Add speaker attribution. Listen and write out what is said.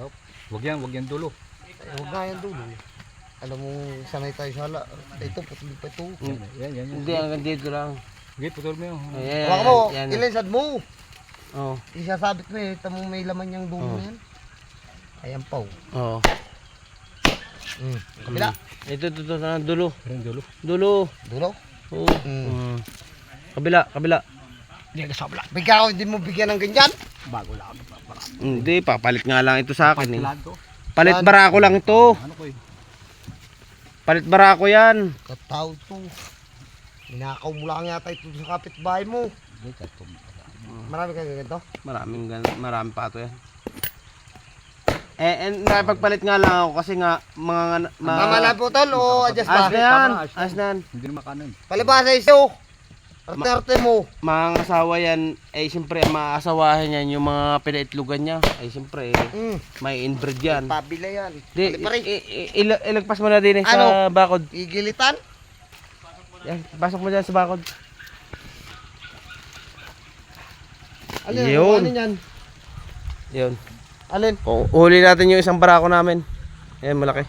Speaker 1: Oh, wag yan dulo.
Speaker 2: Huwag nga yan dulo. Alam mo, sanay tayo sa hala. Ito, putol pa ito.
Speaker 1: Yan.
Speaker 3: Hindi, hanggang dito lang.
Speaker 1: Okay, putol mo yun.
Speaker 3: Ayan,
Speaker 2: Huwag mo,
Speaker 3: yan.
Speaker 2: ilinsad mo.
Speaker 3: Oo.
Speaker 2: Isasabit mo eh, tamang may laman niyang dulo na yan. Ayan pa oh.
Speaker 3: Oo.
Speaker 2: Kabila.
Speaker 3: Ito, na dulo.
Speaker 1: Yan dulo.
Speaker 3: Dulo.
Speaker 2: Dulo.
Speaker 3: Oo. Kabila.
Speaker 1: Hindi ka sabla.
Speaker 2: Bigyan ko, hindi mo bigyan ng ganyan.
Speaker 1: Bago lang.
Speaker 3: Hindi, papalit nga lang ito sa akin eh.
Speaker 1: Lado.
Speaker 3: Palit barako lang ito.
Speaker 1: Ano ko eh?
Speaker 3: Palit barako yan.
Speaker 2: Katao to. Ninakaw mo lang yata ito sa kapitbahay mo.
Speaker 1: Hindi ka ito.
Speaker 2: Marami kang ganito.
Speaker 3: Marami pa ito yan. Nakipagpalit nga lang ako kasi nga
Speaker 2: Tama lang po tol o adjust
Speaker 3: As na
Speaker 2: pa.
Speaker 3: yan.
Speaker 1: Tama na,
Speaker 3: As na yan.
Speaker 1: Hindi na makanan.
Speaker 2: Palibasa iso. Arte mo.
Speaker 3: Mga asawa yan, eh siyempre maasawahan yan yung mga pinaitlugan niya. Ay siyempre, may inbreed yan.
Speaker 2: Pabila yan.
Speaker 3: Di,
Speaker 2: Palipari.
Speaker 3: ilagpas mo na din sa
Speaker 2: Ano?
Speaker 3: bakod.
Speaker 2: Igilitan.
Speaker 3: Yan, pasok mo dyan sa bakod.
Speaker 2: Alin?
Speaker 3: Yun.
Speaker 2: Ano yan?
Speaker 3: Yun.
Speaker 2: Alin?
Speaker 3: Huli natin yung isang barako namin. Yan, malaki.